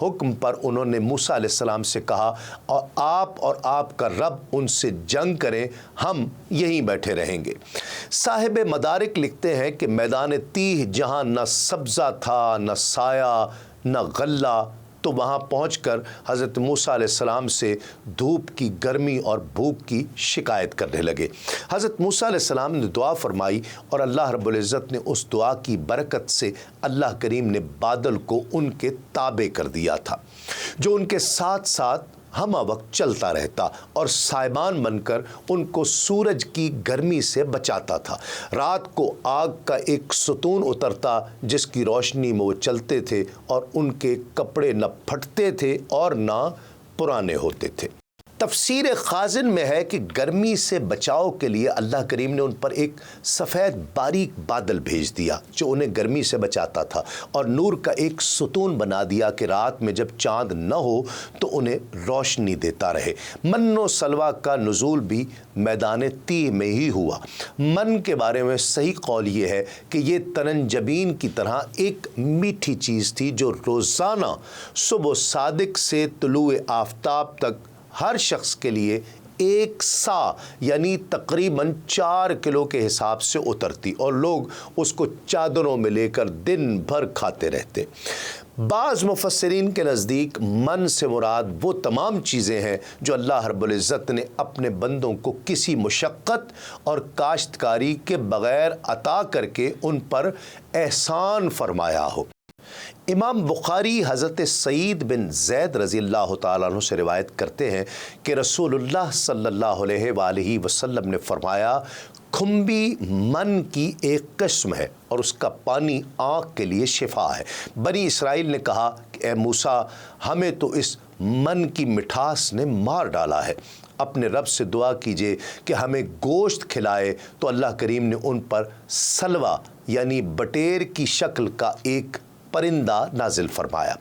حکم پر انہوں نے موسیٰ علیہ السلام سے کہا اور آپ کا رب ان سے جنگ کریں، ہم یہیں بیٹھے رہیں گے۔ صاحب مدارک لکھتے ہیں کہ میدان تیہ جہاں نہ سبزہ تھا، نہ سایہ، نہ غلہ، تو وہاں پہنچ کر حضرت موسیٰ علیہ السلام سے دھوپ کی گرمی اور بھوک کی شکایت کرنے لگے۔ حضرت موسیٰ علیہ السلام نے دعا فرمائی اور اللہ رب العزت نے اس دعا کی برکت سے اللہ کریم نے بادل کو ان کے تابع کر دیا تھا، جو ان کے ساتھ ساتھ ہمہ وقت چلتا رہتا اور سائبان بن کر ان کو سورج کی گرمی سے بچاتا تھا۔ رات کو آگ کا ایک ستون اترتا جس کی روشنی میں وہ چلتے تھے اور ان کے کپڑے نہ پھٹتے تھے اور نہ پرانے ہوتے تھے۔ تفسیر خازن میں ہے کہ گرمی سے بچاؤ کے لیے اللہ کریم نے ان پر ایک سفید باریک بادل بھیج دیا جو انہیں گرمی سے بچاتا تھا، اور نور کا ایک ستون بنا دیا کہ رات میں جب چاند نہ ہو تو انہیں روشنی دیتا رہے۔ من و سلوہ کا نزول بھی میدان تیہ میں ہی ہوا۔ من کے بارے میں صحیح قول یہ ہے کہ یہ ترنجبین کی طرح ایک میٹھی چیز تھی جو روزانہ صبح صادق سے طلوع آفتاب تک ہر شخص کے لیے ایک سا یعنی تقریباً 4 کلو کے حساب سے اترتی، اور لوگ اس کو چادروں میں لے کر دن بھر کھاتے رہتے۔ بعض مفسرین کے نزدیک من سے مراد وہ تمام چیزیں ہیں جو اللہ رب العزت نے اپنے بندوں کو کسی مشقت اور کاشتکاری کے بغیر عطا کر کے ان پر احسان فرمایا ہو۔ امام بخاری حضرت سعید بن زید رضی اللہ تعالیٰ عنہ سے روایت کرتے ہیں کہ رسول اللہ صلی اللہ علیہ وآلہ وسلم نے فرمایا، کھمبی من کی ایک قسم ہے اور اس کا پانی آنکھ کے لیے شفا ہے۔ بنی اسرائیل نے کہا کہ اے موسیٰ، ہمیں تو اس من کی مٹھاس نے مار ڈالا ہے، اپنے رب سے دعا کیجئے کہ ہمیں گوشت کھلائے۔ تو اللہ کریم نے ان پر سلوہ یعنی بٹیر کی شکل کا ایک پرندہ نازل فرمایا۔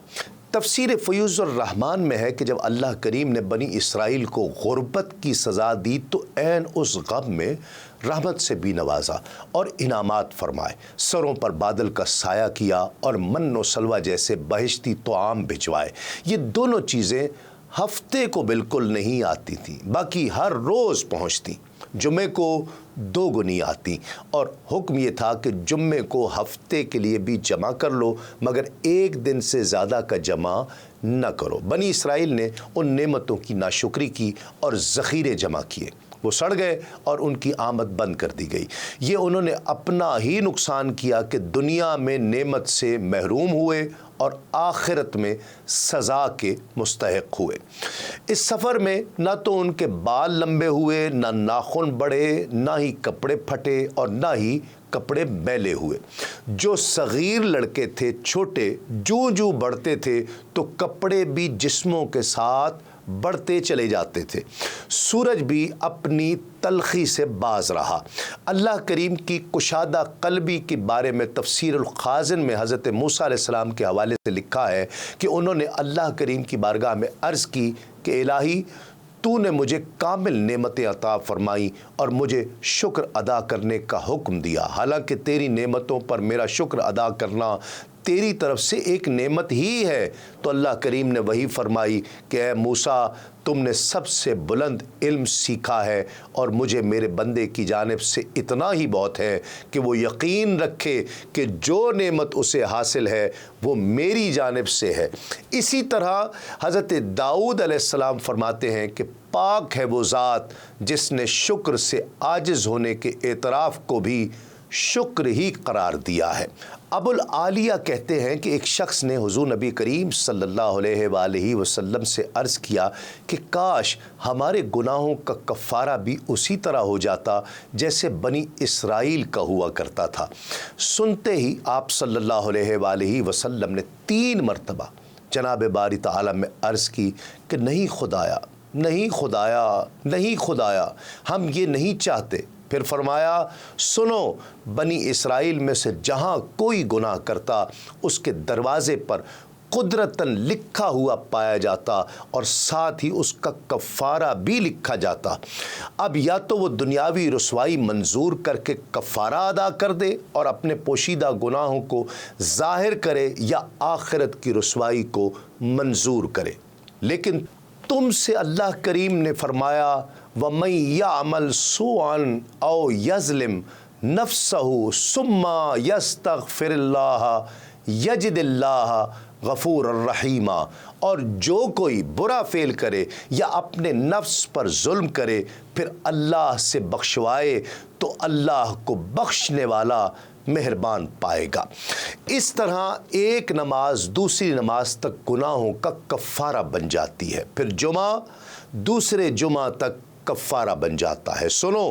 تفسیر فیوض الرحمن میں ہے کہ جب اللہ کریم نے بنی اسرائیل کو غربت کی سزا دی تو عین اس غم میں رحمت سے بھی نوازا اور انعامات فرمائے، سروں پر بادل کا سایہ کیا اور من و سلوہ جیسے بہشتی طعام بھجوائے۔ یہ دونوں چیزیں ہفتے کو بالکل نہیں آتی تھیں، باقی ہر روز پہنچتی، جمعے کو 2 گنی آتی، اور حکم یہ تھا کہ جمعے کو ہفتے کے لیے بھی جمع کر لو مگر 1 دن سے زیادہ کا جمع نہ کرو۔ بنی اسرائیل نے ان نعمتوں کی ناشکری کی اور ذخیرے جمع کیے، وہ سڑ گئے اور ان کی آمد بند کر دی گئی۔ یہ انہوں نے اپنا ہی نقصان کیا کہ دنیا میں نعمت سے محروم ہوئے اور آخرت میں سزا کے مستحق ہوئے۔ اس سفر میں نہ تو ان کے بال لمبے ہوئے، نہ ناخن بڑھے، نہ ہی کپڑے پھٹے اور نہ ہی کپڑے میلے ہوئے۔ جو صغیر لڑکے تھے چھوٹے، جوں بڑھتے تھے تو کپڑے بھی جسموں کے ساتھ بڑھتے چلے جاتے تھے۔ سورج بھی اپنی تلخی سے باز رہا۔ اللہ کریم کی کشادہ قلبی کے بارے میں تفسیر الخازن میں حضرت موسیٰ علیہ السلام کے حوالے سے لکھا ہے کہ انہوں نے اللہ کریم کی بارگاہ میں عرض کی کہ الہی، تو نے مجھے کامل نعمتیں عطا فرمائی اور مجھے شکر ادا کرنے کا حکم دیا، حالانکہ تیری نعمتوں پر میرا شکر ادا کرنا تیری طرف سے ایک نعمت ہی ہے۔ تو اللہ کریم نے وہی فرمائی کہ اے موسیٰ، تم نے سب سے بلند علم سیکھا ہے اور مجھے میرے بندے کی جانب سے اتنا ہی بہت ہے کہ وہ یقین رکھے کہ جو نعمت اسے حاصل ہے وہ میری جانب سے ہے۔ اسی طرح حضرت داؤد علیہ السلام فرماتے ہیں کہ پاک ہے وہ ذات جس نے شکر سے عاجز ہونے کے اعتراف کو بھی شکر ہی قرار دیا ہے۔ ابو العالیہ کہتے ہیں کہ ایک شخص نے حضور نبی کریم صلی اللہ علیہ وآلہ وسلم سے عرض کیا کہ کاش ہمارے گناہوں کا کفارہ بھی اسی طرح ہو جاتا جیسے بنی اسرائیل کا ہوا کرتا تھا۔ سنتے ہی آپ صلی اللہ علیہ وآلہ وسلم نے 3 مرتبہ جناب باری تعالیٰ میں عرض کی کہ نہیں خدایا، نہیں خدایا، نہیں خدایا، ہم یہ نہیں چاہتے۔ پھر فرمایا، سنو، بنی اسرائیل میں سے جہاں کوئی گناہ کرتا اس کے دروازے پر قدرتاً لکھا ہوا پایا جاتا اور ساتھ ہی اس کا کفارہ بھی لکھا جاتا۔ اب یا تو وہ دنیاوی رسوائی منظور کر کے کفارہ ادا کر دے اور اپنے پوشیدہ گناہوں کو ظاہر کرے، یا آخرت کی رسوائی کو منظور کرے۔ لیکن تم سے اللہ کریم نے فرمایا وَمَن يَعْمَلْ سُوءًا أَوْ يَظْلِمْ نَفْسَهُ ثُمَّ يَسْتَغْفِرِ اللَّهَ يَجِدِ اللَّهَ غفور الرحیمہ، اور جو کوئی برا فعل کرے یا اپنے نفس پر ظلم کرے پھر اللہ سے بخشوائے تو اللہ کو بخشنے والا مہربان پائے گا۔ اس طرح ایک نماز دوسری نماز تک گناہوں کا کفارہ بن جاتی ہے، پھر جمعہ دوسرے جمعہ تک کفارہ بن جاتا ہے۔ سنو،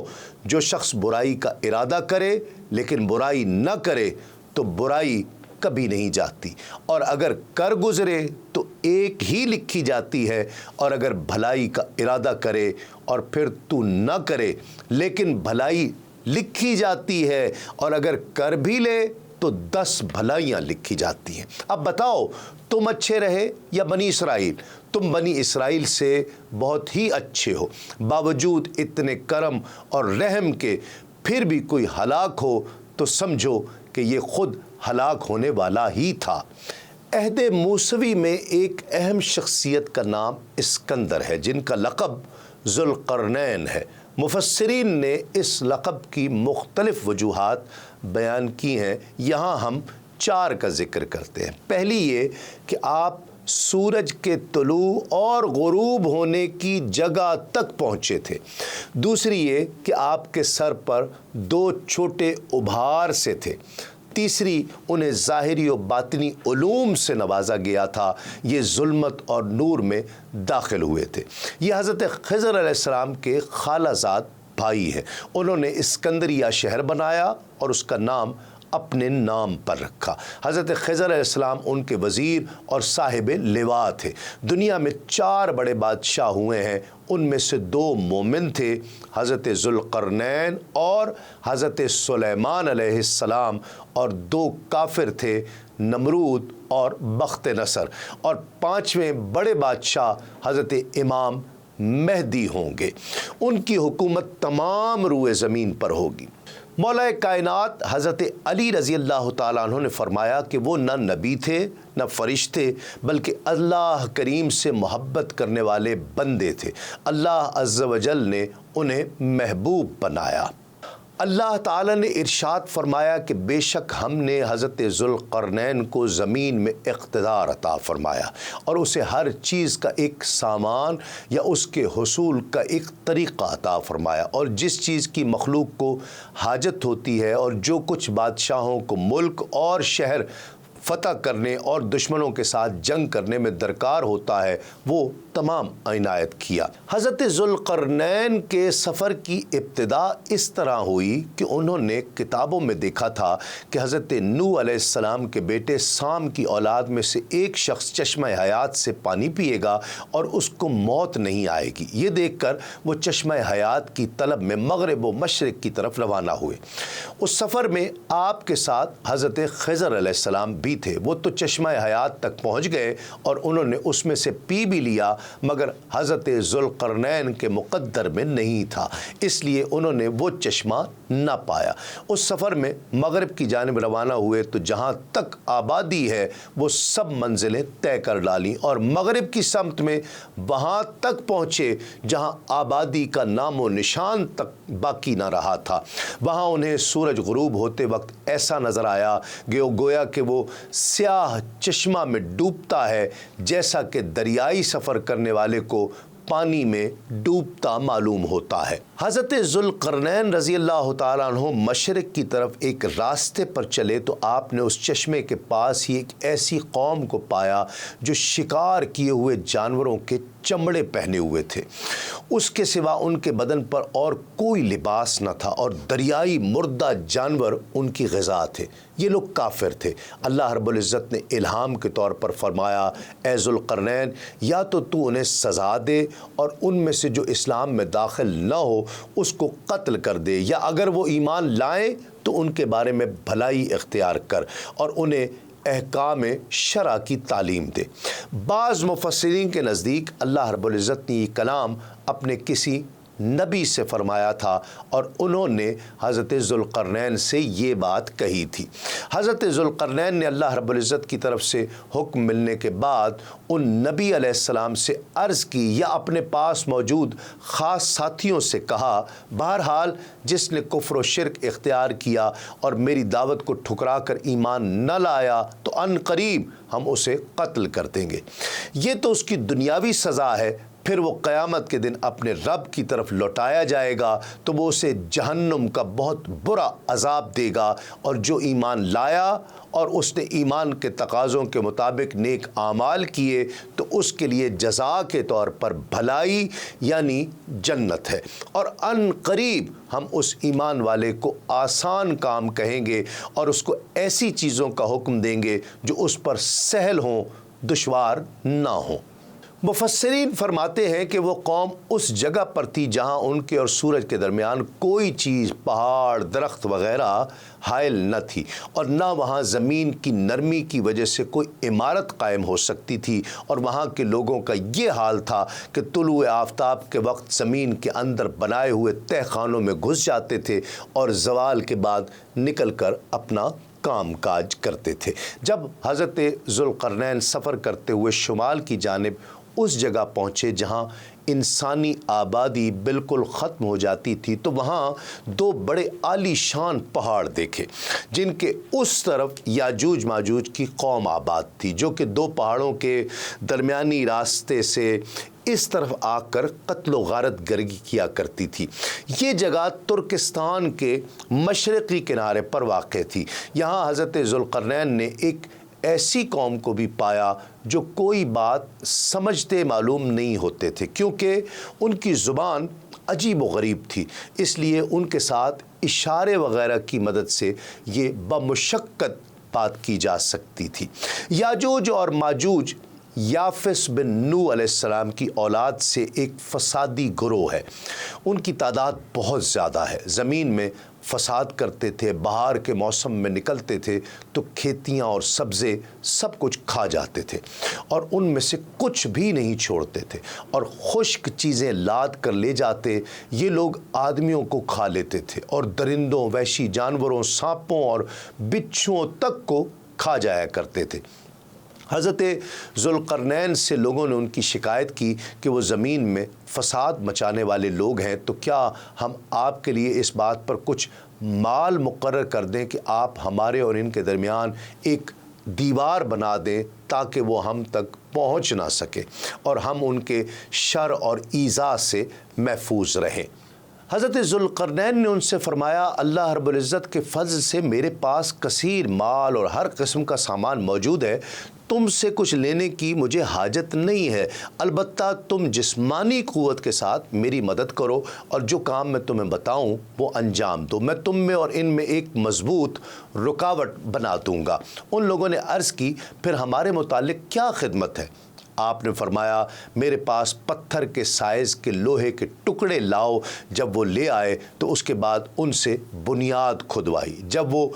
جو شخص برائی کا ارادہ کرے لیکن برائی نہ کرے تو برائی کبھی نہیں جاتی، اور اگر کر گزرے تو ایک ہی لکھی جاتی ہے، اور اگر بھلائی کا ارادہ کرے اور پھر تو نہ کرے لیکن بھلائی لکھی جاتی ہے، اور اگر کر بھی لے تو 10 بھلائیاں لکھی جاتی ہیں۔ اب بتاؤ، تم اچھے رہے یا بنی اسرائیل؟ تم بنی اسرائیل سے بہت ہی اچھے ہو، باوجود اتنے کرم اور رحم کے پھر بھی کوئی ہلاک ہو تو سمجھو کہ یہ خود ہلاک ہونے والا ہی تھا۔ عہد موسوی میں ایک اہم شخصیت کا نام اسکندر ہے، جن کا لقب ذوالقرنین ہے۔ مفسرین نے اس لقب کی مختلف وجوہات بیان کی ہیں، یہاں ہم 4 کا ذکر کرتے ہیں۔ پہلی یہ کہ آپ سورج کے طلوع اور غروب ہونے کی جگہ تک پہنچے تھے۔ دوسری یہ کہ آپ کے سر پر 2 چھوٹے ابھار سے تھے۔ تیسری، انہیں ظاہری و باطنی علوم سے نوازا گیا تھا، یہ ظلمت اور نور میں داخل ہوئے تھے۔ یہ حضرت خضر علیہ السلام کے خالہ زاد بھائی ہیں۔ انہوں نے اسکندریہ شہر بنایا اور اس کا نام اپنے نام پر رکھا۔ حضرت خضر علیہ السلام ان کے وزیر اور صاحب لواء تھے۔ دنیا میں 4 بڑے بادشاہ ہوئے ہیں، ان میں سے 2 مومن تھے، حضرت ذوالقرنین اور حضرت سلیمان علیہ السلام، اور 2 کافر تھے، نمرود اور بخت نصر، اور 5ویں بڑے بادشاہ حضرت امام مہدی ہوں گے۔ ان کی حکومت تمام روئے زمین پر ہوگی۔ مولا کائنات حضرت علی رضی اللہ تعالیٰ عنہ نے فرمایا کہ وہ نہ نبی تھے نہ فرشتے، بلکہ اللہ کریم سے محبت کرنے والے بندے تھے۔ اللہ عز و جل نے انہیں محبوب بنایا۔ اللہ تعالیٰ نے ارشاد فرمایا کہ بے شک ہم نے حضرت ذوالقرنین کو زمین میں اقتدار عطا فرمایا اور اسے ہر چیز کا ایک سامان یا اس کے حصول کا ایک طریقہ عطا فرمایا، اور جس چیز کی مخلوق کو حاجت ہوتی ہے اور جو کچھ بادشاہوں کو ملک اور شہر فتح کرنے اور دشمنوں کے ساتھ جنگ کرنے میں درکار ہوتا ہے، وہ تمام عنایت کیا۔ حضرت ذوالقرنین کے سفر کی ابتدا اس طرح ہوئی کہ انہوں نے کتابوں میں دیکھا تھا کہ حضرت نوح علیہ السلام کے بیٹے سام کی اولاد میں سے ایک شخص چشمہ حیات سے پانی پیے گا اور اس کو موت نہیں آئے گی۔ یہ دیکھ کر وہ چشمہ حیات کی طلب میں مغرب و مشرق کی طرف روانہ ہوئے۔ اس سفر میں آپ کے ساتھ حضرت خضر علیہ السلام بھی تھے۔ وہ تو چشمہ حیات تک پہنچ گئے اور انہوں نے اس میں سے پی بھی لیا، مگر حضرت ذوالقرنین کے مقدر میں نہیں تھا، اس لیے انہوں نے وہ چشمہ نہ پایا۔ اس سفر میں مغرب کی جانب روانہ ہوئے تو جہاں تک آبادی ہے وہ سب منزلیں طے کر ڈالیں، اور مغرب کی سمت میں وہاں تک پہنچے جہاں آبادی کا نام و نشان تک باقی نہ رہا تھا۔ وہاں انہیں سورج غروب ہوتے وقت ایسا نظر آیا گویا کہ وہ سیاہ چشمہ میں ڈوبتا ہے، جیسا کہ دریائی سفر کرنے والے کو پانی میں ڈوبتا معلوم ہوتا ہے۔ حضرت ذوالقرنین رضی اللہ تعالیٰ عنہ مشرق کی طرف ایک راستے پر چلے تو آپ نے اس چشمے کے پاس ہی ایک ایسی قوم کو پایا جو شکار کیے ہوئے جانوروں کے چمڑے پہنے ہوئے تھے، اس کے سوا ان کے بدن پر اور کوئی لباس نہ تھا، اور دریائی مردہ جانور ان کی غذا تھے۔ یہ لوگ کافر تھے۔ اللہ رب العزت نے الہام کے طور پر فرمایا، اے ذوالقرنین، یا تو انہیں سزا دے اور ان میں سے جو اسلام میں داخل نہ ہو اس کو قتل کر دے، یا اگر وہ ایمان لائیں تو ان کے بارے میں بھلائی اختیار کر اور انہیں احکام شرع کی تعلیم دے۔ بعض مفسرین کے نزدیک اللہ رب العزت نے یہ کلام اپنے کسی نبی سے فرمایا تھا اور انہوں نے حضرت ذوالقرنین سے یہ بات کہی تھی۔ حضرت ذوالقرنین نے اللہ رب العزت کی طرف سے حکم ملنے کے بعد ان نبی علیہ السلام سے عرض کی یا اپنے پاس موجود خاص ساتھیوں سے کہا، بہرحال جس نے کفر و شرک اختیار کیا اور میری دعوت کو ٹھکرا کر ایمان نہ لایا تو ان قریب ہم اسے قتل کر دیں گے۔ یہ تو اس کی دنیاوی سزا ہے، پھر وہ قیامت کے دن اپنے رب کی طرف لوٹایا جائے گا تو وہ اسے جہنم کا بہت برا عذاب دے گا، اور جو ایمان لایا اور اس نے ایمان کے تقاضوں کے مطابق نیک اعمال کیے تو اس کے لیے جزا کے طور پر بھلائی یعنی جنت ہے، اور ان قریب ہم اس ایمان والے کو آسان کام کہیں گے اور اس کو ایسی چیزوں کا حکم دیں گے جو اس پر سہل ہوں، دشوار نہ ہوں۔ مفسرین فرماتے ہیں کہ وہ قوم اس جگہ پر تھی جہاں ان کے اور سورج کے درمیان کوئی چیز، پہاڑ، درخت وغیرہ حائل نہ تھی، اور نہ وہاں زمین کی نرمی کی وجہ سے کوئی عمارت قائم ہو سکتی تھی، اور وہاں کے لوگوں کا یہ حال تھا کہ طلوع آفتاب کے وقت زمین کے اندر بنائے ہوئے تہ خانوں میں گھس جاتے تھے اور زوال کے بعد نکل کر اپنا کام کاج کرتے تھے۔ جب حضرت ذوالقرنین سفر کرتے ہوئے شمال کی جانب اس جگہ پہنچے جہاں انسانی آبادی بالکل ختم ہو جاتی تھی تو وہاں دو بڑے عالی شان پہاڑ دیکھے جن کے اس طرف یاجوج ماجوج کی قوم آباد تھی، جو کہ دو پہاڑوں کے درمیانی راستے سے اس طرف آ کر قتل و غارت گری کیا کرتی تھی۔ یہ جگہ ترکستان کے مشرقی کنارے پر واقع تھی۔ یہاں حضرت ذوالقرنین نے ایک ایسی قوم کو بھی پایا جو کوئی بات سمجھتے معلوم نہیں ہوتے تھے، کیونکہ ان کی زبان عجیب و غریب تھی، اس لیے ان کے ساتھ اشارے وغیرہ کی مدد سے یہ بمشقت بات کی جا سکتی تھی۔ یاجوج اور ماجوج یافس بن نوح علیہ السلام کی اولاد سے ایک فسادی گروہ ہے۔ ان کی تعداد بہت زیادہ ہے، زمین میں فساد کرتے تھے، بہار کے موسم میں نکلتے تھے تو کھیتیاں اور سبزے سب کچھ کھا جاتے تھے اور ان میں سے کچھ بھی نہیں چھوڑتے تھے، اور خشک چیزیں لاد کر لے جاتے۔ یہ لوگ آدمیوں کو کھا لیتے تھے اور درندوں، وحشی جانوروں، سانپوں اور بچھوؤں تک کو کھا جایا کرتے تھے۔ حضرت ذوالقرنین سے لوگوں نے ان کی شکایت کی کہ وہ زمین میں فساد مچانے والے لوگ ہیں، تو کیا ہم آپ کے لیے اس بات پر کچھ مال مقرر کر دیں کہ آپ ہمارے اور ان کے درمیان ایک دیوار بنا دیں تاکہ وہ ہم تک پہنچ نہ سکے اور ہم ان کے شر اور ایذا سے محفوظ رہیں۔ حضرت ذوالقرنین نے ان سے فرمایا، اللہ رب العزت کے فضل سے میرے پاس کثیر مال اور ہر قسم کا سامان موجود ہے، تم سے کچھ لینے کی مجھے حاجت نہیں ہے، البتہ تم جسمانی قوت کے ساتھ میری مدد کرو اور جو کام میں تمہیں بتاؤں وہ انجام دو، میں تم میں اور ان میں ایک مضبوط رکاوٹ بنا دوں گا۔ ان لوگوں نے عرض کی، پھر ہمارے متعلق کیا خدمت ہے؟ آپ نے فرمایا، میرے پاس پتھر کے سائز کے لوہے کے ٹکڑے لاؤ۔ جب وہ لے آئے تو اس کے بعد ان سے بنیاد کھدوائی۔ جب وہ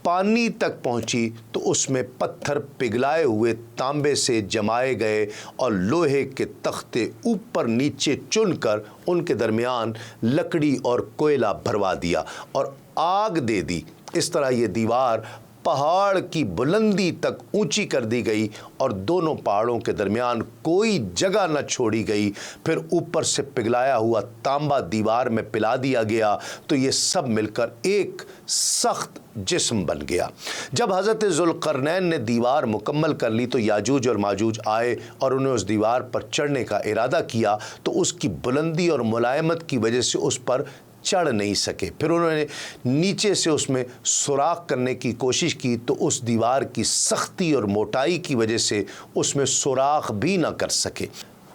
پانی تک پہنچی تو اس میں پتھر پگھلائے ہوئے تانبے سے جمائے گئے اور لوہے کے تختے اوپر نیچے چن کر ان کے درمیان لکڑی اور کوئلہ بھروا دیا اور آگ دے دی۔ اس طرح یہ دیوار پہاڑ کی بلندی تک اونچی کر دی گئی اور دونوں پہاڑوں کے درمیان کوئی جگہ نہ چھوڑی گئی۔ پھر اوپر سے پگھلایا ہوا تانبا دیوار میں پلا دیا گیا تو یہ سب مل کر ایک سخت جسم بن گیا۔ جب حضرت ذوالقرنین نے دیوار مکمل کر لی تو یاجوج اور ماجوج آئے اور انہیں اس دیوار پر چڑھنے کا ارادہ کیا تو اس کی بلندی اور ملائمت کی وجہ سے اس پر چڑھ نہیں سکے۔ پھر انہوں نے نیچے سے اس میں سوراخ کرنے کی کوشش کی تو اس دیوار کی سختی اور موٹائی کی وجہ سے اس میں سوراخ بھی نہ کر سکے۔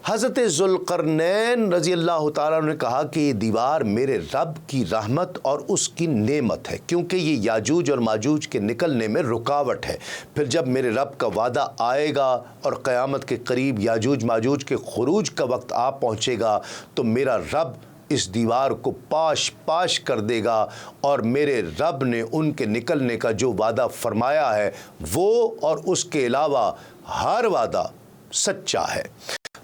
حضرت ذوالقرنین رضی اللہ تعالیٰ نے کہا کہ یہ دیوار میرے رب کی رحمت اور اس کی نعمت ہے، کیونکہ یہ یاجوج اور ماجوج کے نکلنے میں رکاوٹ ہے۔ پھر جب میرے رب کا وعدہ آئے گا اور قیامت کے قریب یاجوج ماجوج کے خروج کا وقت آ پہنچے گا تو میرا رب اس دیوار کو پاش پاش کر دے گا، اور میرے رب نے ان کے نکلنے کا جو وعدہ فرمایا ہے وہ اور اس کے علاوہ ہر وعدہ سچا ہے۔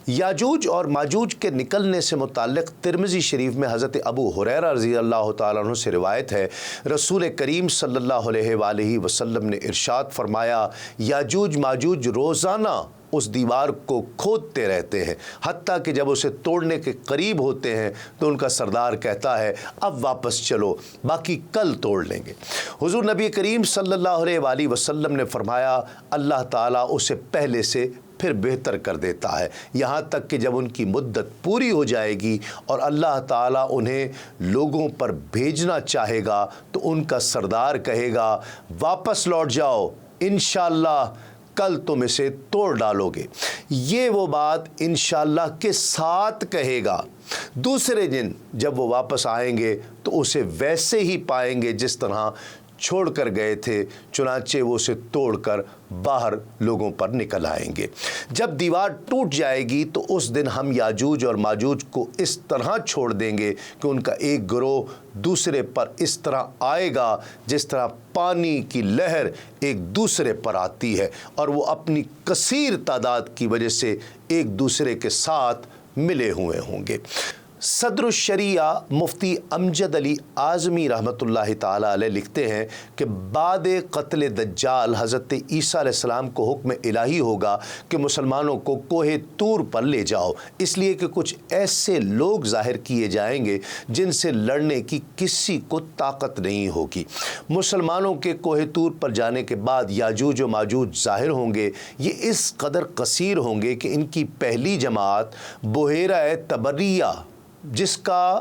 یاجوج اور ماجوج کے نکلنے سے متعلق ترمذی شریف میں حضرت ابو ہریرہ رضی اللہ تعالیٰ عنہ سے روایت ہے، رسول کریم صلی اللہ علیہ وآلہ وسلم نے ارشاد فرمایا، یاجوج ماجوج روزانہ اس دیوار کو کھودتے رہتے ہیں، حتیٰ کہ جب اسے توڑنے کے قریب ہوتے ہیں تو ان کا سردار کہتا ہے اب واپس چلو، باقی کل توڑ لیں گے۔ حضور نبی کریم صلی اللہ علیہ وآلہ وسلم نے فرمایا، اللہ تعالیٰ اسے پہلے سے پھر بہتر کر دیتا ہے، یہاں تک کہ جب ان کی مدت پوری ہو جائے گی اور اللہ تعالیٰ انہیں لوگوں پر بھیجنا چاہے گا تو ان کا سردار کہے گا واپس لوٹ جاؤ، انشاءاللہ کل تم اسے توڑ ڈالو گے۔ یہ وہ بات انشاءاللہ کے ساتھ کہے گا، دوسرے دن جب وہ واپس آئیں گے تو اسے ویسے ہی پائیں گے جس طرح چھوڑ کر گئے تھے، چنانچہ وہ اسے توڑ کر باہر لوگوں پر نکل آئیں گے۔ جب دیوار ٹوٹ جائے گی تو اس دن ہم یاجوج اور ماجوج کو اس طرح چھوڑ دیں گے کہ ان کا ایک گروہ دوسرے پر اس طرح آئے گا جس طرح پانی کی لہر ایک دوسرے پر آتی ہے، اور وہ اپنی کثیر تعداد کی وجہ سے ایک دوسرے کے ساتھ ملے ہوئے ہوں گے۔ صدر الشریعہ مفتی امجد علی اعظمی رحمۃ اللہ تعالیٰ علیہ لکھتے ہیں کہ بعد قتل دجال حضرت عیسیٰ علیہ السلام کو حکم الہی ہوگا کہ مسلمانوں کو کوہ طور پر لے جاؤ، اس لیے کہ کچھ ایسے لوگ ظاہر کیے جائیں گے جن سے لڑنے کی کسی کو طاقت نہیں ہوگی۔ مسلمانوں کے کوہ طور پر جانے کے بعد یاجوج و ماجوج ظاہر ہوں گے، یہ اس قدر کثیر ہوں گے کہ ان کی پہلی جماعت بحیرہ تبریہ جس کا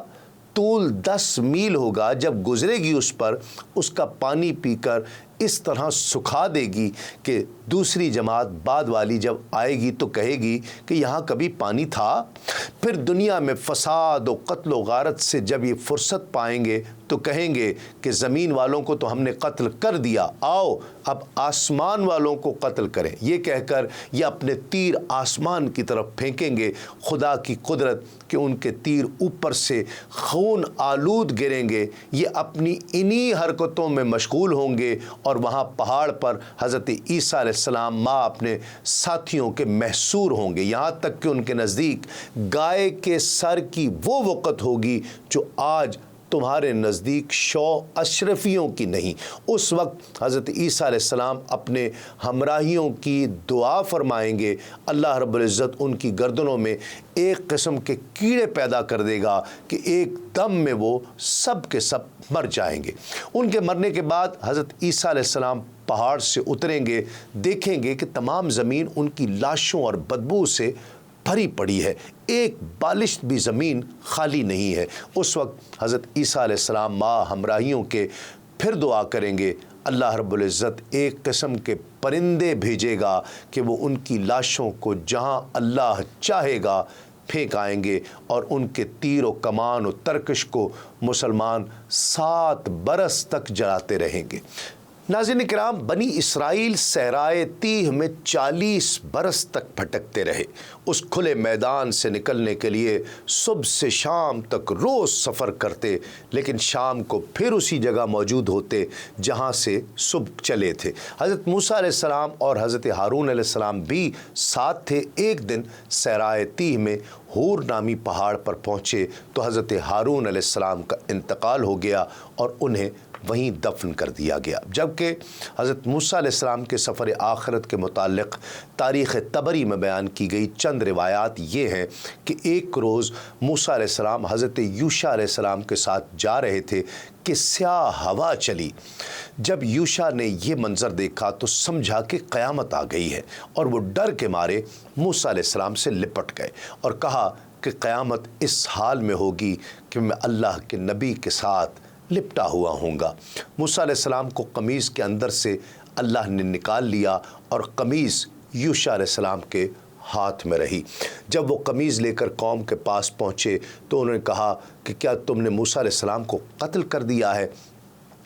طول 10 میل ہوگا، جب گزرے گی اس پر اس کا پانی پی کر اس طرح سکھا دے گی کہ دوسری جماعت بعد والی جب آئے گی تو کہے گی کہ یہاں کبھی پانی تھا۔ پھر دنیا میں فساد و قتل و غارت سے جب یہ فرصت پائیں گے تو کہیں گے کہ زمین والوں کو تو ہم نے قتل کر دیا، آؤ اب آسمان والوں کو قتل کریں۔ یہ کہہ کر یہ اپنے تیر آسمان کی طرف پھینکیں گے، خدا کی قدرت کہ ان کے تیر اوپر سے خون آلود گریں گے۔ یہ اپنی انہی حرکتوں میں مشغول ہوں گے، اور وہاں پہاڑ پر حضرت عیسیٰ علیہ السلام ماں اپنے ساتھیوں کے محصور ہوں گے، یہاں تک کہ ان کے نزدیک گائے کے سر کی وہ وقت ہوگی جو آج تمہارے نزدیک شو اشرفیوں کی نہیں۔ اس وقت حضرت عیسیٰ علیہ السلام اپنے ہمراہیوں کی دعا فرمائیں گے، اللہ رب العزت ان کی گردنوں میں ایک قسم کے کیڑے پیدا کر دے گا کہ ایک دم میں وہ سب کے سب مر جائیں گے۔ ان کے مرنے کے بعد حضرت عیسیٰ علیہ السلام پہاڑ سے اتریں گے، دیکھیں گے کہ تمام زمین ان کی لاشوں اور بدبو سے بھری پڑی ہے، ایک بالشت بھی زمین خالی نہیں ہے۔ اس وقت حضرت عیسیٰ علیہ السلام ماں ہمراہیوں کے پھر دعا کریں گے، اللہ رب العزت ایک قسم کے پرندے بھیجے گا کہ وہ ان کی لاشوں کو جہاں اللہ چاہے گا پھینک آئیں گے، اور ان کے تیر و کمان و ترکش کو مسلمان 7 برس تک جلاتے رہیں گے۔ ناظرین کرام، بنی اسرائیل صحرائے تیہ میں 40 برس تک بھٹکتے رہے۔ اس کھلے میدان سے نکلنے کے لیے صبح سے شام تک روز سفر کرتے، لیکن شام کو پھر اسی جگہ موجود ہوتے جہاں سے صبح چلے تھے۔ حضرت موسیٰ علیہ السلام اور حضرت ہارون علیہ السلام بھی ساتھ تھے۔ ایک دن صحرائے تیہ میں ہور نامی پہاڑ پر پہنچے تو حضرت ہارون علیہ السلام کا انتقال ہو گیا اور انہیں وہیں دفن کر دیا گیا، جبکہ حضرت موسیٰ علیہ السلام کے سفر آخرت کے متعلق تاریخ طبری میں بیان کی گئی چند روایات یہ ہیں کہ ایک روز موسیٰ علیہ السلام حضرت یوشع علیہ السلام کے ساتھ جا رہے تھے کہ سیاہ ہوا چلی۔ جب یوشع نے یہ منظر دیکھا تو سمجھا کہ قیامت آ گئی ہے، اور وہ ڈر کے مارے موسیٰ علیہ السلام سے لپٹ گئے اور کہا کہ قیامت اس حال میں ہوگی کہ میں اللہ کے نبی کے ساتھ لپٹا ہوا ہوں گا۔ موسیٰ علیہ السلام کو قمیض کے اندر سے اللہ نے نکال لیا اور قمیض یوشع علیہ السلام کے ہاتھ میں رہی۔ جب وہ قمیض لے کر قوم کے پاس پہنچے تو انہوں نے کہا کہ کیا تم نے موسیٰ علیہ السلام کو قتل کر دیا ہے؟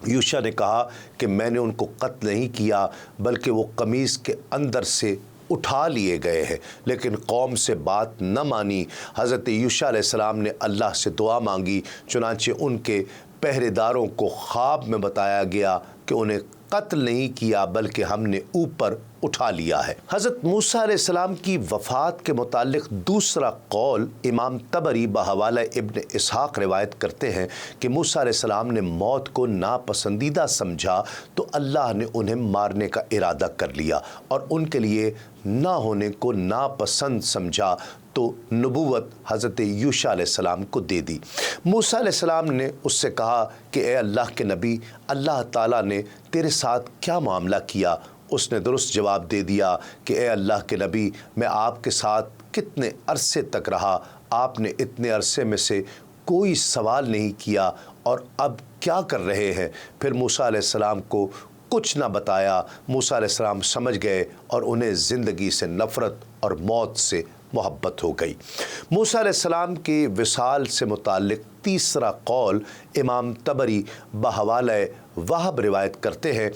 یوشع نے کہا کہ میں نے ان کو قتل نہیں کیا، بلکہ وہ قمیض کے اندر سے اٹھا لیے گئے ہیں، لیکن قوم سے بات نہ مانی۔ حضرت یوشع علیہ السلام نے اللہ سے دعا مانگی، چنانچہ ان کے پہرے داروں کو خواب میں بتایا گیا کہ انہیں قتل نہیں کیا بلکہ ہم نے اوپر اٹھا لیا ہے۔ حضرت موسیٰ علیہ السلام کی وفات کے متعلق دوسرا قول امام طبری بحوالہ ابن اسحاق روایت کرتے ہیں کہ موسیٰ علیہ السلام نے موت کو ناپسندیدہ سمجھا تو اللہ نے انہیں مارنے کا ارادہ کر لیا، اور ان کے لیے نہ ہونے کو ناپسند سمجھا تو نبوت حضرت یوشع علیہ السلام کو دے دی۔ موسیٰ علیہ السلام نے اس سے کہا کہ اے اللہ کے نبی، اللہ تعالیٰ نے تیرے ساتھ کیا معاملہ کیا؟ اس نے درست جواب دے دیا کہ اے اللہ کے نبی، میں آپ کے ساتھ کتنے عرصے تک رہا، آپ نے اتنے عرصے میں سے کوئی سوال نہیں کیا، اور اب کیا کر رہے ہیں؟ پھر موسیٰ علیہ السلام کو کچھ نہ بتایا۔ موسیٰ علیہ السلام سمجھ گئے اور انہیں زندگی سے نفرت اور موت سے محبت ہو گئی۔ موسیٰ علیہ السلام کے وصال سے متعلق تیسرا قول امام طبری بحوالہ وہب روایت کرتے ہیں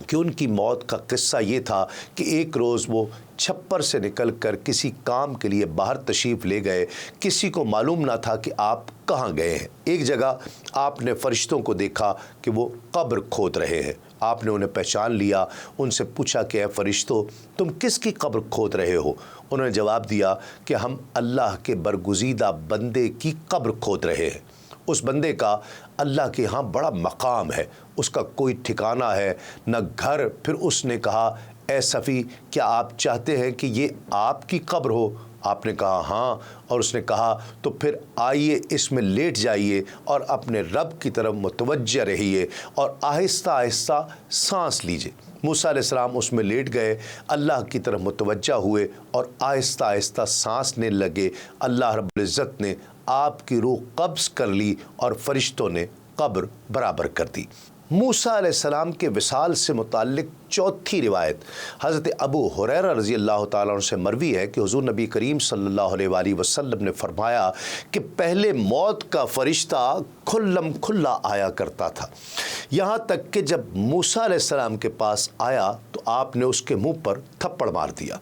کہ ان کی موت کا قصہ یہ تھا کہ ایک روز وہ چھپر سے نکل کر کسی کام کے لیے باہر تشریف لے گئے۔ کسی کو معلوم نہ تھا کہ آپ کہاں گئے ہیں۔ ایک جگہ آپ نے فرشتوں کو دیکھا کہ وہ قبر کھود رہے ہیں۔ آپ نے انہیں پہچان لیا، ان سے پوچھا کہ اے فرشتوں، تم کس کی قبر کھود رہے ہو؟ انہوں نے جواب دیا کہ ہم اللہ کے برگزیدہ بندے کی قبر کھود رہے ہیں۔ اس بندے کا اللہ کے ہاں بڑا مقام ہے، اس کا کوئی ٹھکانہ ہے نہ گھر۔ پھر اس نے کہا اے صفی، کیا آپ چاہتے ہیں کہ یہ آپ کی قبر ہو؟ آپ نے کہا ہاں، اور اس نے کہا تو پھر آئیے اس میں لیٹ جائیے اور اپنے رب کی طرف متوجہ رہیے اور آہستہ آہستہ سانس لیجیے۔ موسیٰ علیہ السلام اس میں لیٹ گئے، اللہ کی طرف متوجہ ہوئے اور آہستہ آہستہ سانس لینے لگے۔ اللہ رب العزت نے آپ کی روح قبض کر لی اور فرشتوں نے قبر برابر کر دی۔ موسیٰ علیہ السلام کے وصال سے متعلق چوتھی روایت حضرت ابو ہریرہ رضی اللہ تعالیٰ عنہ سے مروی ہے کہ حضور نبی کریم صلی اللہ علیہ وآلہ وسلم نے فرمایا کہ پہلے موت کا فرشتہ کھلم کھلا آیا کرتا تھا، یہاں تک کہ جب موسیٰ علیہ السلام کے پاس آیا تو آپ نے اس کے منہ پر تھپڑ مار دیا،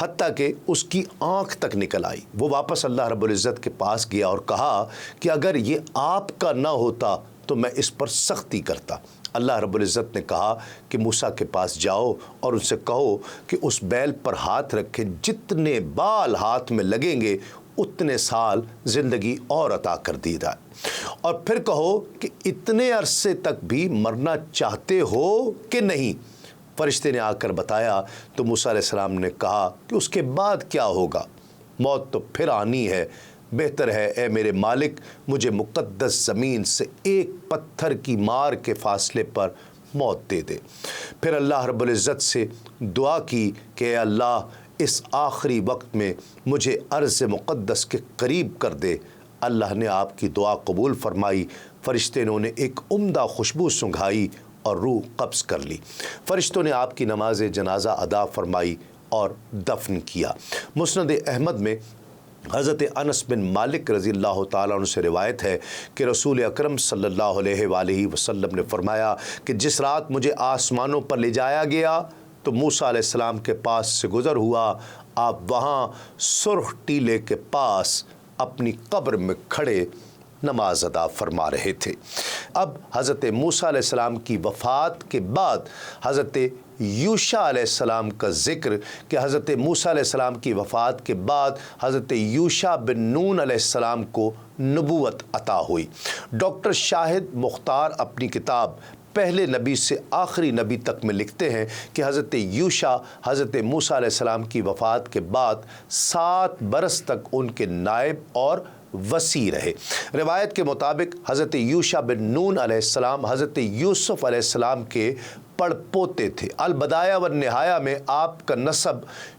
حتیٰ کہ اس کی آنکھ تک نکل آئی۔ وہ واپس اللہ رب العزت کے پاس گیا اور کہا کہ اگر یہ آپ کا نہ ہوتا تو میں اس پر سختی کرتا۔ اللہ رب العزت نے کہا کہ موسیٰ کے پاس جاؤ اور ان سے کہو کہ اس بیل پر ہاتھ رکھیں، جتنے بال ہاتھ میں لگیں گے اتنے سال زندگی اور عطا کر دی جائے، اور پھر کہو کہ اتنے عرصے تک بھی مرنا چاہتے ہو کہ نہیں؟ فرشتے نے آ کر بتایا تو موسیٰ علیہ السلام نے کہا کہ اس کے بعد کیا ہوگا؟ موت تو پھر آنی ہے، بہتر ہے اے میرے مالک مجھے مقدس زمین سے ایک پتھر کی مار کے فاصلے پر موت دے دے۔ پھر اللہ رب العزت سے دعا کی کہ اے اللہ اس آخری وقت میں مجھے ارض مقدس کے قریب کر دے۔ اللہ نے آپ کی دعا قبول فرمائی، فرشتے نے انہیں ایک عمدہ خوشبو سنگھائی اور روح قبض کر لی۔ فرشتوں نے آپ کی نماز جنازہ ادا فرمائی اور دفن کیا۔ مسند احمد میں حضرت انس بن مالک رضی اللہ تعالیٰ عنہ سے روایت ہے کہ رسول اکرم صلی اللہ علیہ وآلہ وسلم نے فرمایا کہ جس رات مجھے آسمانوں پر لے جایا گیا تو موسیٰ علیہ السلام کے پاس سے گزر ہوا، آپ وہاں سرخ ٹیلے کے پاس اپنی قبر میں کھڑے نماز ادا فرما رہے تھے۔ اب حضرت موسیٰ علیہ السلام کی وفات کے بعد حضرت یوشع علیہ السلام کا ذکر کہ حضرت موسیٰ علیہ السلام کی وفات کے بعد حضرت یوشع بن نون علیہ السلام کو نبوت عطا ہوئی۔ ڈاکٹر شاہد مختار اپنی کتاب پہلے نبی سے آخری نبی تک میں لکھتے ہیں کہ حضرت یوشع حضرت موسیٰ علیہ السلام کی وفات کے بعد 7 برس تک ان کے نائب اور وصی رہے۔ روایت کے مطابق حضرت یوشع بن نون علیہ السلام حضرت یوسف علیہ السلام کے پڑ پوتے تھے۔ البدایہ والنہایہ میں آپ کا نسب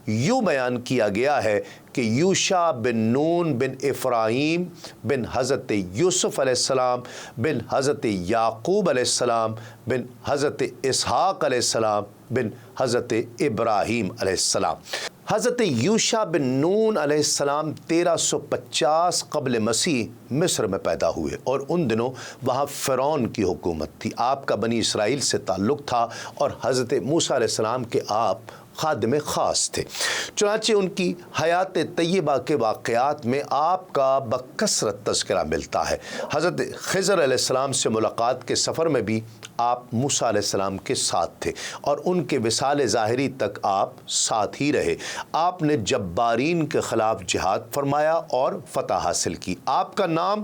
یوں بیان کیا گیا ہے کہ یوشع بن نون بن افراہیم بن حضرت یوسف علیہ السلام بن حضرت یعقوب علیہ السلام بن حضرت اسحاق علیہ السلام بن حضرت ابراہیم علیہ السلام۔ حضرت یوشع بن نون علیہ السلام 1350 قبل مسیح مصر میں پیدا ہوئے اور ان دنوں وہاں فرعون کی حکومت تھی۔ آپ کا بنی اسرائیل سے تعلق تھا اور حضرت موسیٰ علیہ السلام کے آپ خادم خاص تھے۔ چنانچہ ان کی حیات طیبہ کے واقعات میں آپ کا بکثرت تذکرہ ملتا ہے۔ حضرت خضر علیہ السلام سے ملاقات کے سفر میں بھی آپ موسیٰ علیہ السلام کے ساتھ تھے اور ان کے وصال ظاہری تک آپ ساتھ ہی رہے۔ آپ نے جبارین کے خلاف جہاد فرمایا اور فتح حاصل کی۔ آپ کا نام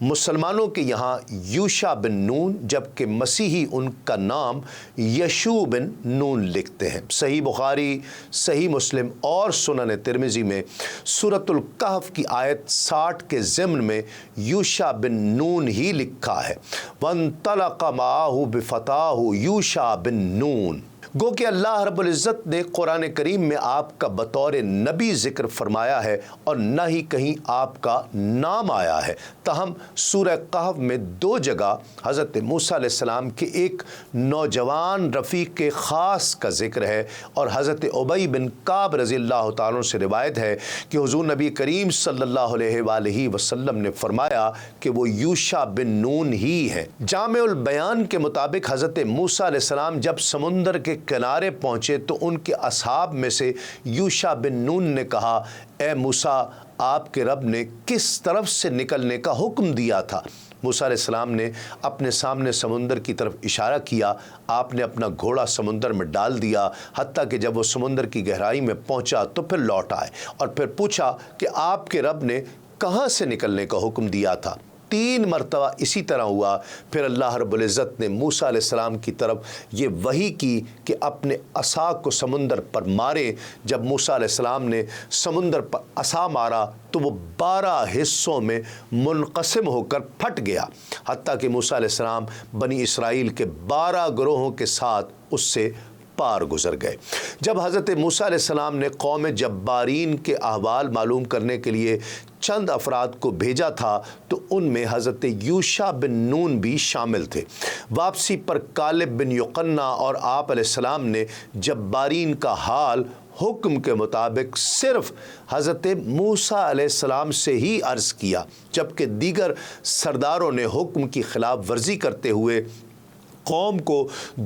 مسلمانوں کے یہاں یوشع بن نون جبکہ مسیحی ان کا نام یشوع بن نون لکھتے ہیں۔ صحیح بخاری، صحیح مسلم اور سنن ترمذی میں سورۃ الکہف کی آیت 60 کے ضمن میں یوشع بن نون ہی لکھا ہے۔ وانطلق معہ بفتاہ یوشع بن نون۔ گو کہ اللہ رب العزت نے قرآن کریم میں آپ کا بطور نبی ذکر فرمایا ہے اور نہ ہی کہیں آپ کا نام آیا ہے، تاہم سورہ کہف میں 2 جگہ حضرت موسیٰ علیہ السلام کے ایک نوجوان رفیق خاص کا ذکر ہے، اور حضرت ابی بن کعب رضی اللہ تعالیٰ عنہ سے روایت ہے کہ حضور نبی کریم صلی اللہ علیہ وآلہ وسلم نے فرمایا کہ وہ یوشع بن نون ہی ہے۔ جامع البیان کے مطابق حضرت موسیٰ علیہ السلام جب سمندر کے کنارے پہنچے تو ان کے اصحاب میں سے یوشع بن نون نے کہا، اے موسیٰ، آپ کے رب نے کس طرف سے نکلنے کا حکم دیا تھا؟ موسیٰ علیہ السلام نے اپنے سامنے سمندر کی طرف اشارہ کیا۔ آپ نے اپنا گھوڑا سمندر میں ڈال دیا، حتیٰ کہ جب وہ سمندر کی گہرائی میں پہنچا تو پھر لوٹ آئے اور پھر پوچھا کہ آپ کے رب نے کہاں سے نکلنے کا حکم دیا تھا؟ 3 مرتبہ اسی طرح ہوا۔ پھر اللہ رب العزت نے موسیٰ علیہ السلام کی طرف یہ وحی کی کہ اپنے عصا کو سمندر پر مارے۔ جب موسیٰ علیہ السلام نے سمندر پر عصا مارا تو وہ 12 حصوں میں منقسم ہو کر پھٹ گیا، حتیٰ کہ موسیٰ علیہ السلام بنی اسرائیل کے 12 گروہوں کے ساتھ اس سے پار گزر گئے۔ جب حضرت موسیٰ علیہ السلام نے قوم جبارین کے احوال معلوم کرنے کے لیے چند افراد کو بھیجا تھا تو ان میں حضرت یوشع بن نون بھی شامل تھے۔ واپسی پر کالب بن یقنہ اور آپ علیہ السلام نے جبارین کا حال حکم کے مطابق صرف حضرت موسیٰ علیہ السلام سے ہی عرض کیا، جبکہ دیگر سرداروں نے حکم کی خلاف ورزی کرتے ہوئے قوم کو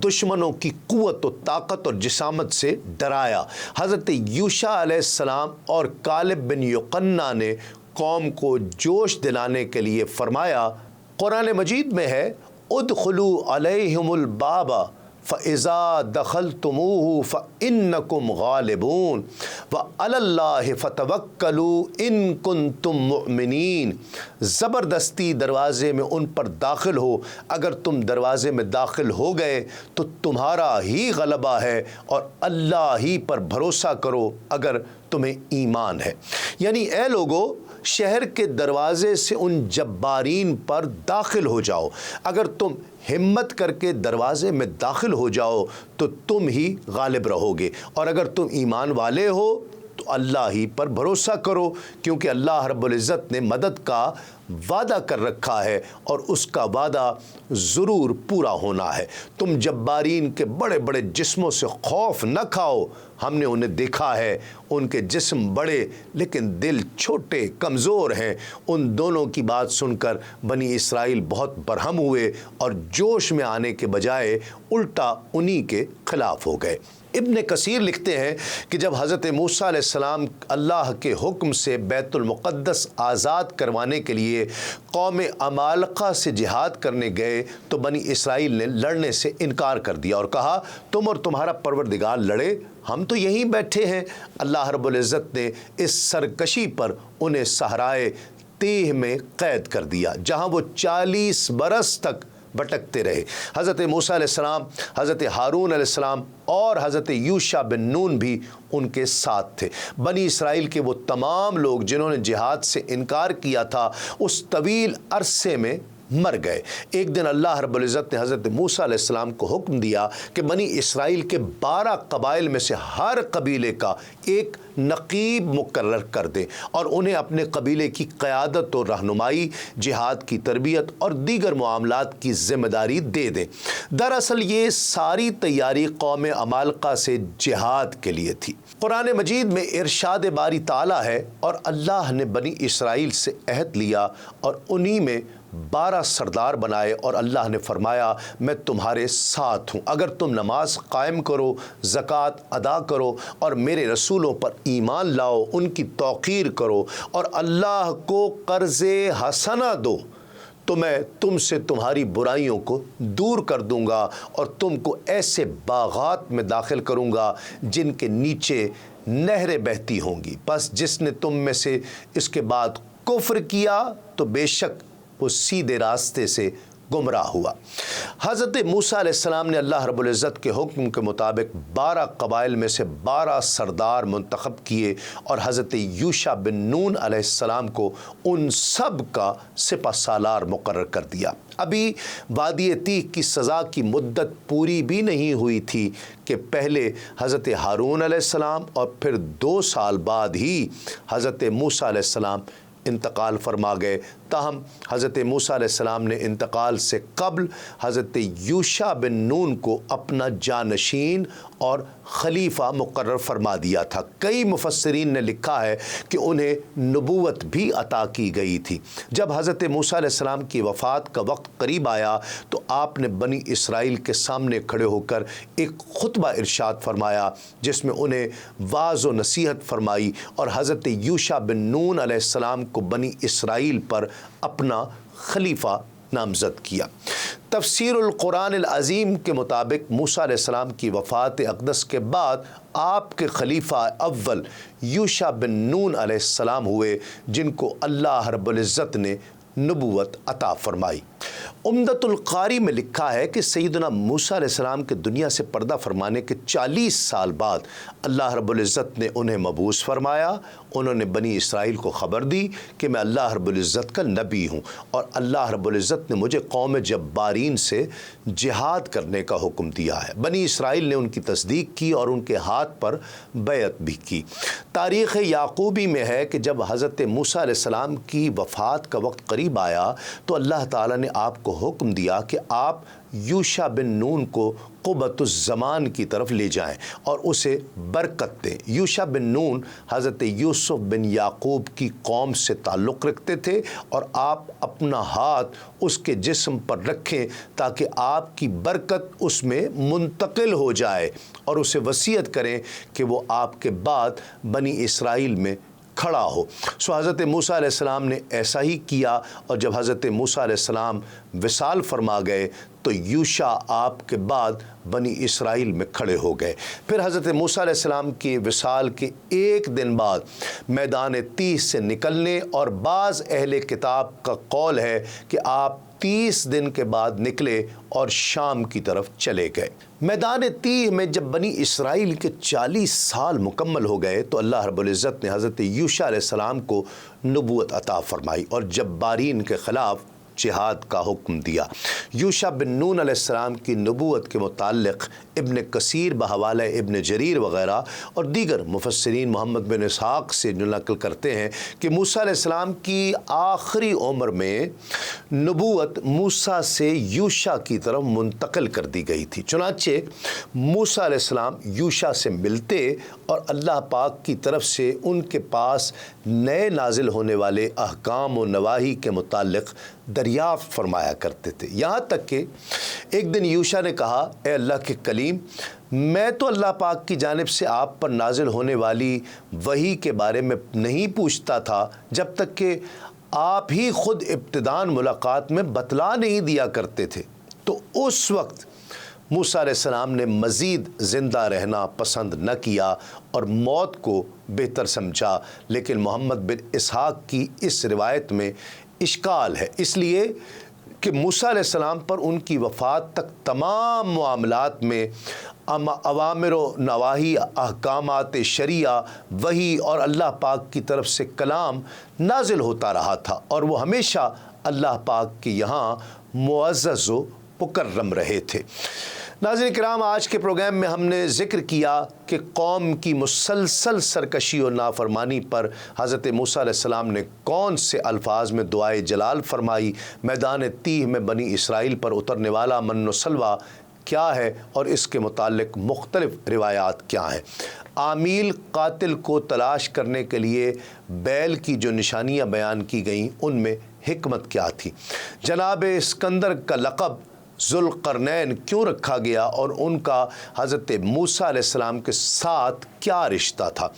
دشمنوں کی قوت و طاقت اور جسامت سے ڈرایا۔ حضرت یوشع علیہ السلام اور کالب بن یقنہ نے قوم کو جوش دلانے کے لیے فرمایا، قرآن مجید میں ہے، ادخلوا علیہم الباب فَإِذَا دَخَلْتُمُوهُ فَإِنَّكُمْ غَالِبُونَ وَعَلَى اللَّهِ فَتَوَكَّلُوا إِن كُنتُم مُؤْمِنِينَ۔ زبردستی دروازے میں ان پر داخل ہو، اگر تم دروازے میں داخل ہو گئے تو تمہارا ہی غلبہ ہے، اور اللہ ہی پر بھروسہ کرو اگر تمہیں ایمان ہے۔ یعنی اے لوگو، شہر کے دروازے سے ان جبارین پر داخل ہو جاؤ۔ اگر تم ہمت کر کے دروازے میں داخل ہو جاؤ تو تم ہی غالب رہو گے، اور اگر تم ایمان والے ہو تو اللہ ہی پر بھروسہ کرو، کیونکہ اللہ رب العزت نے مدد کا وعدہ کر رکھا ہے اور اس کا وعدہ ضرور پورا ہونا ہے۔ تم جبارین کے بڑے بڑے جسموں سے خوف نہ کھاؤ، ہم نے انہیں دیکھا ہے، ان کے جسم بڑے لیکن دل چھوٹے کمزور ہیں۔ ان دونوں کی بات سن کر بنی اسرائیل بہت برہم ہوئے اور جوش میں آنے کے بجائے الٹا انہی کے خلاف ہو گئے۔ ابن کثیر لکھتے ہیں کہ جب حضرت موسیٰ علیہ السلام اللہ کے حکم سے بیت المقدس آزاد کروانے کے لیے قوم عمالقہ سے جہاد کرنے گئے تو بنی اسرائیل نے لڑنے سے انکار کر دیا اور کہا، تم اور تمہارا پروردگار لڑے، ہم تو یہیں بیٹھے ہیں۔ اللہ رب العزت نے اس سرکشی پر انہیں صحرائے تیہ میں قید کر دیا، جہاں وہ 40 برس تک بھٹکتے رہے۔ حضرت موسیٰ علیہ السلام، حضرت ہارون علیہ السلام اور حضرت یوشع بن نون بھی ان کے ساتھ تھے۔ بنی اسرائیل کے وہ تمام لوگ جنہوں نے جہاد سے انکار کیا تھا اس طویل عرصے میں مر گئے۔ ایک دن اللہ رب العزت نے حضرت موسیٰ علیہ السلام کو حکم دیا کہ بنی اسرائیل کے 12 قبائل میں سے ہر قبیلے کا ایک نقیب مقرر کر دیں اور انہیں اپنے قبیلے کی قیادت و رہنمائی، جہاد کی تربیت اور دیگر معاملات کی ذمہ داری دے دیں۔ دراصل یہ ساری تیاری قوم عمالقہ سے جہاد کے لیے تھی۔ قرآن مجید میں ارشاد باری تعالیٰ ہے، اور اللہ نے بنی اسرائیل سے عہد لیا اور انہی میں 12 سردار بنائے، اور اللہ نے فرمایا میں تمہارے ساتھ ہوں اگر تم نماز قائم کرو، زکوٰۃ ادا کرو اور میرے رسولوں پر ایمان لاؤ، ان کی توقیر کرو اور اللہ کو قرض حسنہ دو، تو میں تم سے تمہاری برائیوں کو دور کر دوں گا اور تم کو ایسے باغات میں داخل کروں گا جن کے نیچے نہریں بہتی ہوں گی۔ بس جس نے تم میں سے اس کے بعد کفر کیا تو بے شک وہ سیدھے راستے سے گمراہ ہوا۔ حضرت موسیٰ علیہ السلام نے اللہ رب العزت کے حکم کے مطابق 12 قبائل میں سے 12 سردار منتخب کیے اور حضرت یوشع بن نون علیہ السلام کو ان سب کا سپہ سالار مقرر کر دیا۔ ابھی وادی تیہ کی سزا کی مدت پوری بھی نہیں ہوئی تھی کہ پہلے حضرت ہارون علیہ السلام اور پھر 2 سال بعد ہی حضرت موسیٰ علیہ السلام انتقال فرما گئے۔ تاہم حضرت موسیٰ علیہ السلام نے انتقال سے قبل حضرت یوشع بن نون کو اپنا جانشین اور خلیفہ مقرر فرما دیا تھا۔ کئی مفسرین نے لکھا ہے کہ انہیں نبوت بھی عطا کی گئی تھی۔ جب حضرت موسیٰ علیہ السلام کی وفات کا وقت قریب آیا تو آپ نے بنی اسرائیل کے سامنے کھڑے ہو کر ایک خطبہ ارشاد فرمایا جس میں انہیں واعظ و نصیحت فرمائی اور حضرت یوشع بن نون علیہ السلام کو بنی اسرائیل پر اپنا خلیفہ نامزد کیا۔ تفسیر القرآن العظیم کے مطابق موسیٰ علیہ السلام کی وفات اقدس کے بعد آپ کے خلیفہ اول یوشع بن نون علیہ السلام ہوئے، جن کو اللہ رب العزت نے نبوت عطا فرمائی۔ عمدۃ القاری میں لکھا ہے کہ سیدنا موسیٰ علیہ السلام کے دنیا سے پردہ فرمانے کے 40 سال بعد اللہ رب العزت نے انہیں مبعوث فرمایا۔ انہوں نے بنی اسرائیل کو خبر دی کہ میں اللہ رب العزت کا نبی ہوں اور اللہ رب العزت نے مجھے قوم جبارین سے جہاد کرنے کا حکم دیا ہے۔ بنی اسرائیل نے ان کی تصدیق کی اور ان کے ہاتھ پر بیعت بھی کی۔ تاریخ یعقوبی میں ہے کہ جب حضرت موسیٰ علیہ السلام کی وفات کا وقت قریب آیا تو اللہ تعالیٰ نے آپ کو حکم دیا کہ آپ یوشع بن نون کو قبۃ الزمان کی طرف لے جائیں اور اسے برکت دیں۔ یوشع بن نون حضرت یوسف بن یعقوب کی قوم سے تعلق رکھتے تھے اور آپ اپنا ہاتھ اس کے جسم پر رکھیں تاکہ آپ کی برکت اس میں منتقل ہو جائے، اور اسے وصیت کریں کہ وہ آپ کے بعد بنی اسرائیل میں کھڑا ہو۔ سو حضرت موسیٰ علیہ السلام نے ایسا ہی کیا، اور جب حضرت موسیٰ علیہ السلام وصال فرما گئے تو یوشع آپ کے بعد بنی اسرائیل میں کھڑے ہو گئے۔ پھر حضرت موسیٰ علیہ السلام کی وصال کے 1 دن بعد میدان تیہ سے نکلنے، اور بعض اہل کتاب کا قول ہے کہ آپ 30 دن کے بعد نکلے اور شام کی طرف چلے گئے۔ میدان تیہ میں جب بنی اسرائیل کے 40 سال مکمل ہو گئے تو اللہ رب العزت نے حضرت یوشع علیہ السلام کو نبوت عطا فرمائی اور جبارین کے خلاف جہاد کا حکم دیا۔ یوشع بن نون علیہ السلام کی نبوت کے متعلق ابن کثیر بحوالہ ابن جریر وغیرہ اور دیگر مفسرین محمد بن اسحاق سے نقل کرتے ہیں کہ موسیٰ علیہ السلام کی آخری عمر میں نبوت موسیٰ سے یوشع کی طرف منتقل کر دی گئی تھی۔ چنانچہ موسیٰ علیہ السلام یوشع سے ملتے اور اللہ پاک کی طرف سے ان کے پاس نئے نازل ہونے والے احکام و نواہی کے متعلق دریافت فرمایا کرتے تھے۔ یہاں تک کہ ایک دن یوشع نے کہا، اے اللہ کے کلیم، میں تو اللہ پاک کی جانب سے آپ پر نازل ہونے والی وحی کے بارے میں نہیں پوچھتا تھا جب تک کہ آپ ہی خود ابتداءً ملاقات میں بتلا نہیں دیا کرتے تھے۔ تو اس وقت موسیٰ علیہ السلام نے مزید زندہ رہنا پسند نہ کیا اور موت کو بہتر سمجھا، لیکن محمد بن اسحاق کی اس روایت میں اشکال ہے، اس لیے کہ موسیٰ علیہ السلام پر ان کی وفات تک تمام معاملات میں اوامر و نواہی، احکامات شریعہ، وحی اور اللہ پاک کی طرف سے کلام نازل ہوتا رہا تھا، اور وہ ہمیشہ اللہ پاک کے یہاں معزز و مکرم رہے تھے۔ ناظرین کرام، آج کے پروگرام میں ہم نے ذکر کیا کہ قوم کی مسلسل سرکشی اور نافرمانی پر حضرت موسیٰ علیہ السلام نے کون سے الفاظ میں دعائے جلال فرمائی، میدان تیہ میں بنی اسرائیل پر اترنے والا من و سلوہ کیا ہے اور اس کے متعلق مختلف روایات کیا ہیں، عامل قاتل کو تلاش کرنے کے لیے بیل کی جو نشانیاں بیان کی گئیں ان میں حکمت کیا تھی، جناب اسکندر کا لقب ذوالقرنین کیوں رکھا گیا اور ان کا حضرت موسیٰ علیہ السلام کے ساتھ کیا رشتہ تھا،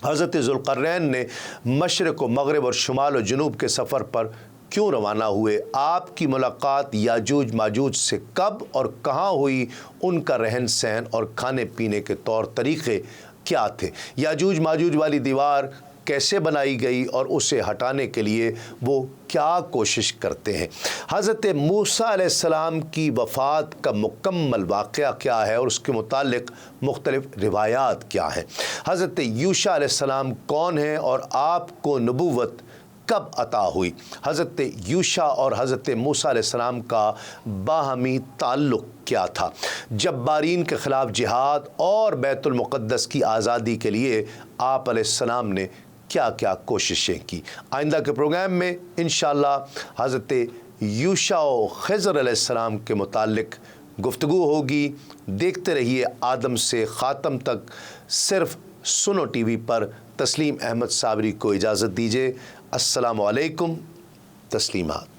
حضرت ذوالقرنین نے مشرق و مغرب اور شمال و جنوب کے سفر پر کیوں روانہ ہوئے، آپ کی ملاقات یاجوج ماجوج سے کب اور کہاں ہوئی، ان کا رہن سہن اور کھانے پینے کے طور طریقے کیا تھے، یاجوج ماجوج والی دیوار کیسے بنائی گئی اور اسے ہٹانے کے لیے وہ کیا کوشش کرتے ہیں، حضرت موسیٰ علیہ السلام کی وفات کا مکمل واقعہ کیا ہے اور اس کے متعلق مختلف روایات کیا ہیں، حضرت یوشع علیہ السلام کون ہیں اور آپ کو نبوت کب عطا ہوئی، حضرت یوشع اور حضرت موسیٰ علیہ السلام کا باہمی تعلق کیا تھا، جبارین کے خلاف جہاد اور بیت المقدس کی آزادی کے لیے آپ علیہ السلام نے کیا کیا کوششیں کی۔ آئندہ کے پروگرام میں انشاءاللہ حضرت یوشع و خضر علیہ السلام کے متعلق گفتگو ہوگی۔ دیکھتے رہیے آدم سے خاتم تک صرف سنو ٹی وی پر۔ تسلیم احمد صابری کو اجازت دیجیے۔ السلام علیکم، تسلیمات۔